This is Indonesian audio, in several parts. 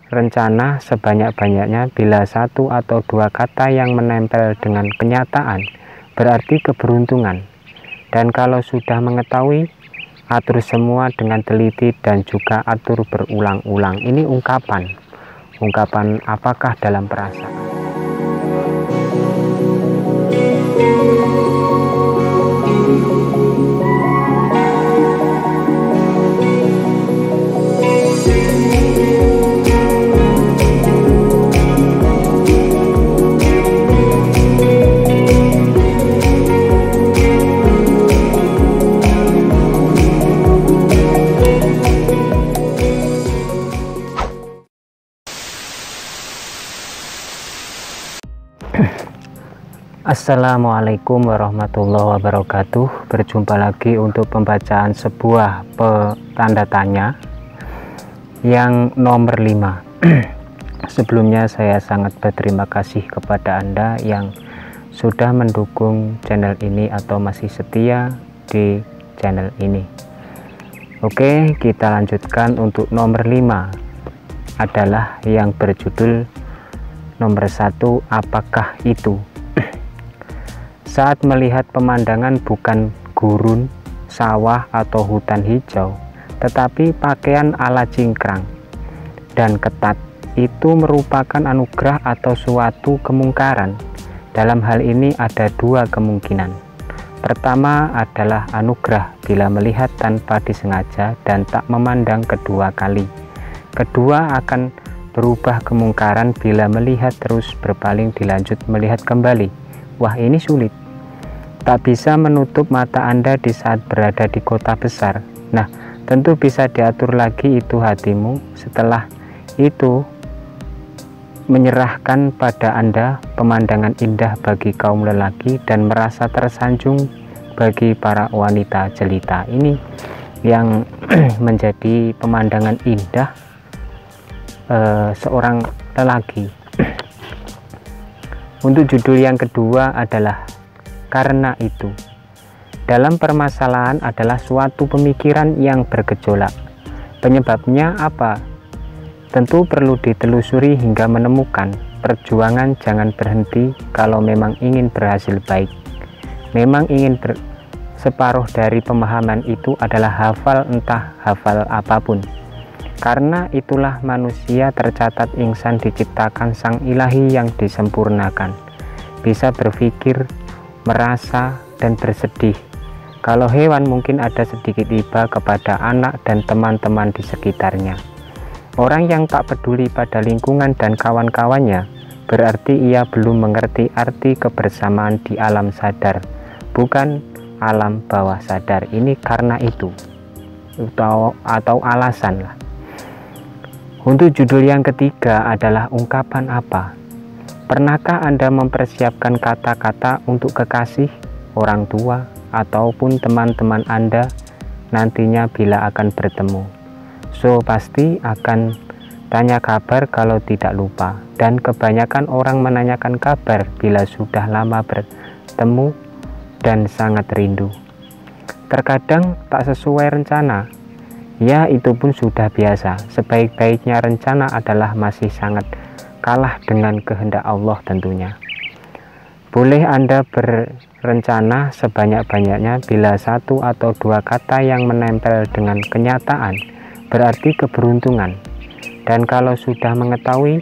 Rencana sebanyak-banyaknya bila satu atau dua kata yang menempel dengan kenyataan berarti keberuntungan. Dan kalau sudah mengetahui, atur semua dengan teliti dan juga atur berulang-ulang. Ini ungkapan apakah dalam perasaan. Assalamualaikum warahmatullahi wabarakatuh. Berjumpa lagi untuk pembacaan sebuah tanda tanya yang nomor 5. Sebelumnya saya sangat berterima kasih kepada Anda yang sudah mendukung channel ini atau masih setia di channel ini. Oke, kita lanjutkan. Untuk nomor 5 adalah yang berjudul nomor 1, apakah itu? Saat melihat pemandangan bukan gurun, sawah atau hutan hijau, tetapi pakaian ala cingkrang dan ketat, itu merupakan anugerah atau suatu kemungkaran. Dalam hal ini ada dua kemungkinan. Pertama adalah anugerah bila melihat tanpa disengaja dan tak memandang kedua kali. Kedua akan berubah kemungkaran bila melihat terus berpaling dilanjut melihat kembali. Wah, ini sulit. Tak bisa menutup mata Anda di saat berada di kota besar. Nah, tentu bisa diatur lagi itu hatimu. Setelah itu menyerahkan pada Anda pemandangan indah bagi kaum lelaki dan merasa tersanjung bagi para wanita jelita. Ini yang menjadi pemandangan indah seorang lelaki. Untuk judul yang kedua adalah karena itu. Dalam permasalahan adalah suatu pemikiran yang bergejolak. Penyebabnya apa? Tentu perlu ditelusuri hingga menemukan. Perjuangan jangan berhenti kalau memang ingin berhasil baik. Memang ingin separuh dari pemahaman itu adalah hafal, entah hafal apapun. Karena itulah manusia tercatat insan diciptakan sang ilahi yang disempurnakan. Bisa berpikir, merasa, dan bersedih. Kalau hewan mungkin ada sedikit iba kepada anak dan teman-teman di sekitarnya. Orang yang tak peduli pada lingkungan dan kawan-kawannya berarti ia belum mengerti arti kebersamaan di alam sadar, bukan alam bawah sadar. Ini karena itu atau alasan lah. Untuk judul yang ketiga adalah ungkapan apa? Pernahkah Anda mempersiapkan kata-kata untuk kekasih, orang tua, ataupun teman-teman Anda nantinya bila akan bertemu? So, pasti akan tanya kabar kalau tidak lupa. Dan kebanyakan orang menanyakan kabar bila sudah lama bertemu dan sangat rindu. Terkadang tak sesuai rencana. Ya, itu pun sudah biasa. Sebaik-baiknya rencana adalah masih sangat kalah dengan kehendak Allah tentunya. Boleh Anda berencana sebanyak-banyaknya bila satu atau dua kata yang menempel dengan kenyataan berarti keberuntungan. Dan kalau sudah mengetahui,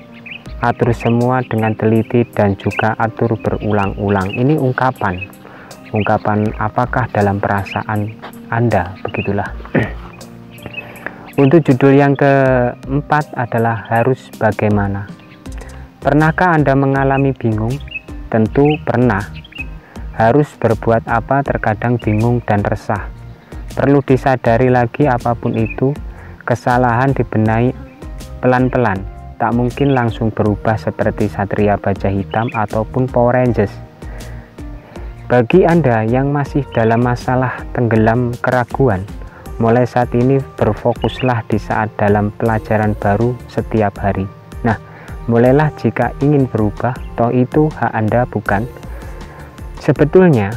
atur semua dengan teliti dan juga atur berulang-ulang. Ini ungkapan apakah dalam perasaan Anda, begitulah. Untuk judul yang keempat adalah harus bagaimana. Pernahkah Anda mengalami bingung? Tentu pernah. Harus berbuat apa terkadang bingung dan resah. Perlu disadari lagi apapun itu, kesalahan dibenahi pelan-pelan. Tak mungkin langsung berubah seperti Satria Baja Hitam ataupun Power Rangers. Bagi Anda yang masih dalam masalah tenggelam keraguan, mulai saat ini berfokuslah di saat dalam pelajaran baru setiap hari. Nah, mulailah jika ingin berubah, toh itu hak Anda bukan? Sebetulnya,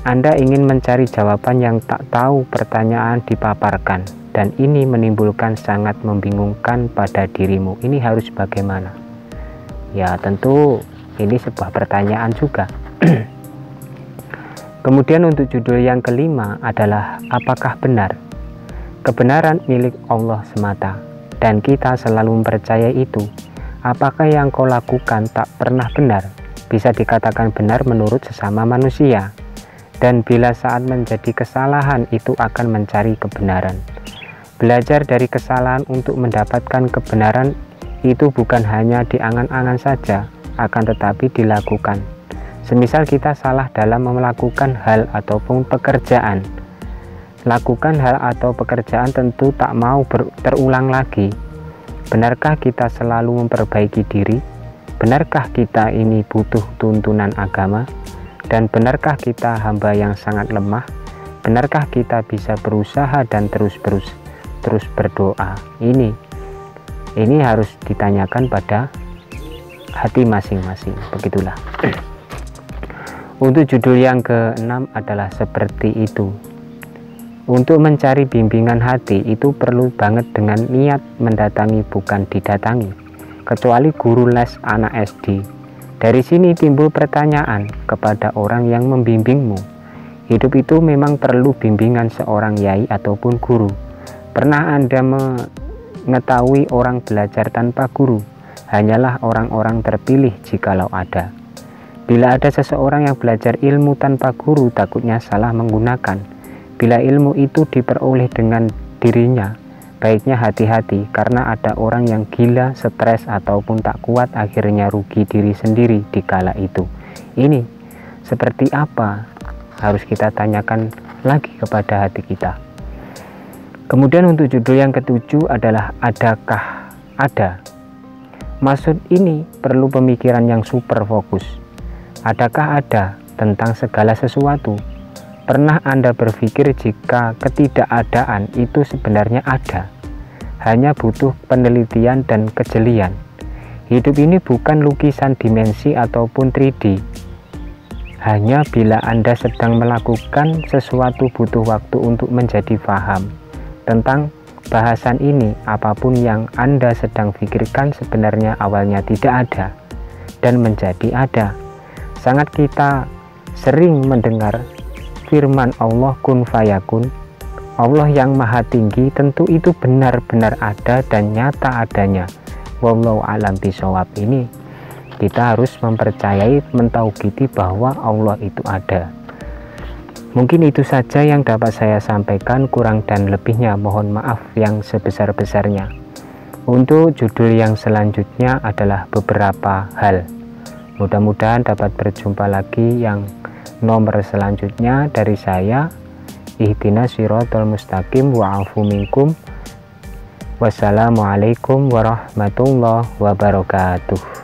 Anda ingin mencari jawaban yang tak tahu pertanyaan dipaparkan. dan ini menimbulkan sangat membingungkan pada dirimu. Ini harus bagaimana? Ya, tentu ini sebuah pertanyaan juga. Kemudian untuk judul yang kelima adalah apakah benar? Kebenaran milik Allah semata, dan kita selalu mempercayai itu. Apakah yang kau lakukan tak pernah benar? Bisa dikatakan benar menurut sesama manusia. Dan bila saat menjadi kesalahan itu akan mencari kebenaran. Belajar dari kesalahan untuk mendapatkan kebenaran itu bukan hanya di angan-angan saja, akan tetapi dilakukan. Semisal kita salah dalam melakukan hal ataupun pekerjaan. Lakukan hal atau pekerjaan tentu tak mau terulang lagi. Benarkah kita selalu memperbaiki diri? Benarkah kita ini butuh tuntunan agama? Dan benarkah kita hamba yang sangat lemah? Benarkah kita bisa berusaha dan terus berdoa? Ini harus ditanyakan pada hati masing-masing. Begitulah. Untuk judul yang ke-6 adalah seperti itu. Untuk mencari bimbingan hati itu perlu banget dengan niat mendatangi, bukan didatangi. Kecuali guru les anak SD. Dari sini timbul pertanyaan kepada orang yang membimbingmu. Hidup itu memang perlu bimbingan seorang yai ataupun guru. Pernah Anda mengetahui orang belajar tanpa guru? Hanyalah orang-orang terpilih jikalau ada. Bila ada seseorang yang belajar ilmu tanpa guru, takutnya salah menggunakan. Bila ilmu itu diperoleh dengan dirinya, baiknya hati-hati, karena ada orang yang gila, stres, ataupun tak kuat, akhirnya rugi diri sendiri di kala itu. Ini seperti apa? Harus kita tanyakan lagi kepada hati kita. Kemudian untuk judul yang ke-7 adalah adakah ada? Maksud ini perlu pemikiran yang super fokus. Adakah ada tentang segala sesuatu? Pernah Anda berpikir jika ketidakadaan itu sebenarnya ada? Hanya butuh penelitian dan kejelian. Hidup ini bukan lukisan dimensi ataupun 3D. Hanya bila Anda sedang melakukan sesuatu butuh waktu untuk menjadi paham tentang bahasan ini. Apapun yang Anda sedang pikirkan sebenarnya awalnya tidak ada dan menjadi ada. Sangat kita sering mendengar firman Allah kun fayakun. Allah yang maha tinggi tentu itu benar-benar ada dan nyata adanya. Wallahu a'lam bishawab. Ini kita harus mempercayai, mentaukiti bahwa Allah itu ada. Mungkin itu saja yang dapat saya sampaikan, kurang dan lebihnya mohon maaf yang sebesar-besarnya. Untuk judul yang selanjutnya adalah beberapa hal. Mudah-mudahan dapat berjumpa lagi yang nomor selanjutnya dari saya. Ihdinas siratal mustaqim wa'afu minkum. Wassalamualaikum warahmatullahi wabarakatuh.